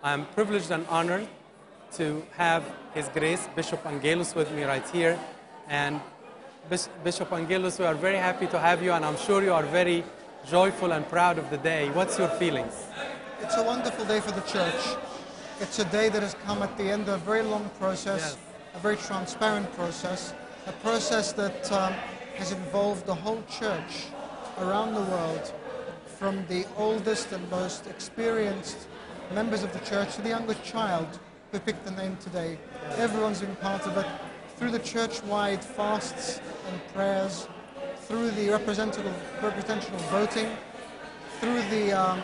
I'm privileged and honored to have His Grace Bishop Angealos with me right here. And Bishop Angealos, we are very happy to have you, and I'm sure you are very joyful and proud of the day. What's your feelings? It's a wonderful day for the church. It's a day that has come at the end of a very long process, Yes. a very transparent process, a process that has involved the whole church around the world, from the oldest and most experienced members of the church to the youngest child who picked the name today. Everyone's been part of it through the church-wide fasts and prayers, through the representational voting, through the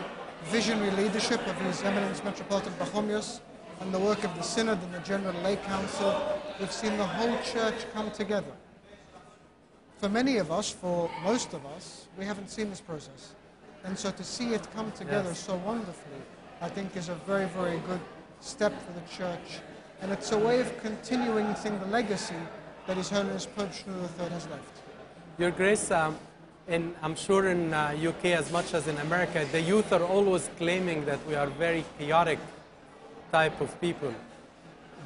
visionary leadership of His Eminence Metropolitan Pachomius and the work of the Synod and the General Lay Council. We've seen the whole church come together. For many of us, for most of us, we haven't seen this process. And so to see it come together so wonderfully, I think is a very, very good step for the church. And it's a way of continuing the legacy that His Holiness Pope Shenouda III has left. Your Grace, I'm sure in UK as much as in America, the youth are always claiming that we are very chaotic type of people.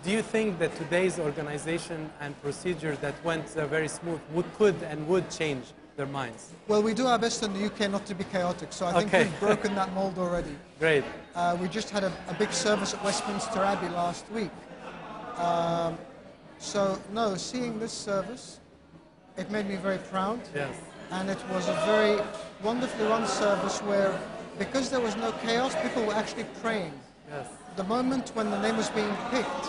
Do you think that today's organization and procedures that went very smooth could and would change their minds? Well, we do our best in the UK not to be chaotic, so I think we've broken that mold already. Great. We just had a big service at Westminster Abbey last week. No, seeing this service, it made me very proud. Yes. And it was a very wonderfully run service where, because there was no chaos, people were actually praying. Yes. The moment when the name was being picked,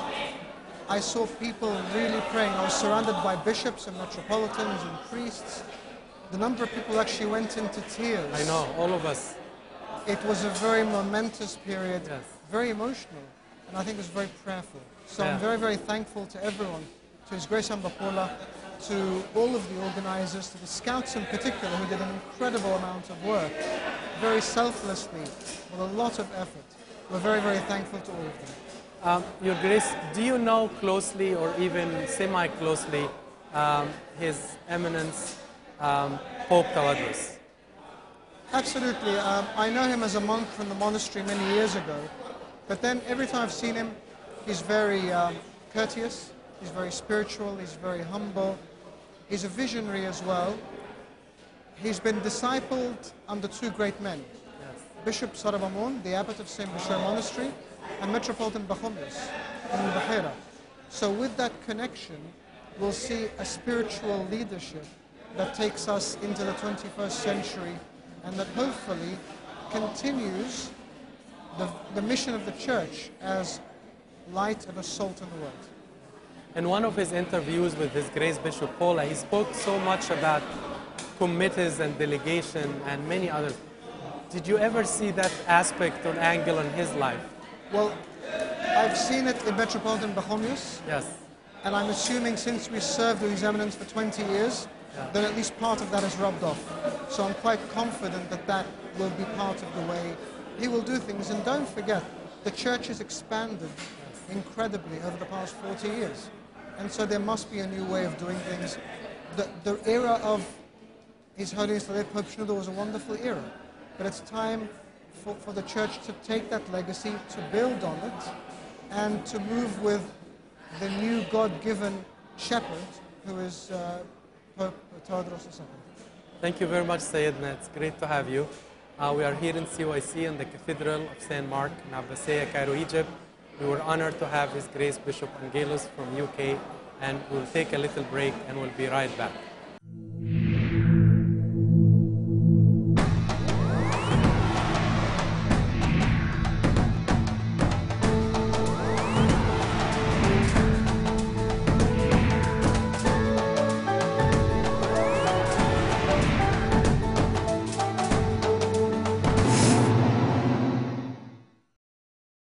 I saw people really praying. I was surrounded by bishops and metropolitans and priests. The number of people actually went into tears. I know, all of us. It was a very momentous period, Yes. very emotional, and I think it was very prayerful. So I'm very, very thankful to everyone, to His Grace Ambapola, to all of the organizers, to the Scouts in particular, who did an incredible amount of work, very selflessly, with a lot of effort. We're very, very thankful to all of them. Your Grace, do you know closely or even semi-closely His Eminence Pope Tawadros? Absolutely. I know him as a monk from the monastery many years ago, but then every time I've seen him, he's very courteous, he's very spiritual, he's very humble, he's a visionary as well. He's been discipled under two great men, Bishop Sarabamon, the abbot of St. Bashir Monastery, and Metropolitan Pachomius in Bahira. So with that connection, we'll see a spiritual leadership that takes us into the 21st century and that hopefully continues the mission of the church as light and a salt in the world. In one of his interviews with His Grace Bishop Paula, he spoke so much about committees and delegation and many others. Did you ever see that aspect or angle in his life? Well, I've seen it in Metropolitan Pachomius. Yes. And I'm assuming since we served with His Eminence for 20 years, then at least part of that is rubbed off. So I'm quite confident that that will be part of the way he will do things. And don't forget, the church has expanded incredibly over the past 40 years. And so there must be a new way of doing things. The era of His Holiness the late Pope Shenouda was a wonderful era. But it's time for the church to take that legacy, to build on it, and to move with the new God-given shepherd, who is Pope Tawadros II. Thank you very much, Sayyidina. It's great to have you. We are here in CYC in the Cathedral of St. Mark in Abbasiyya, Cairo, Egypt. We were honored to have His Grace Bishop Angealos from UK, and we'll take a little break and we'll be right back.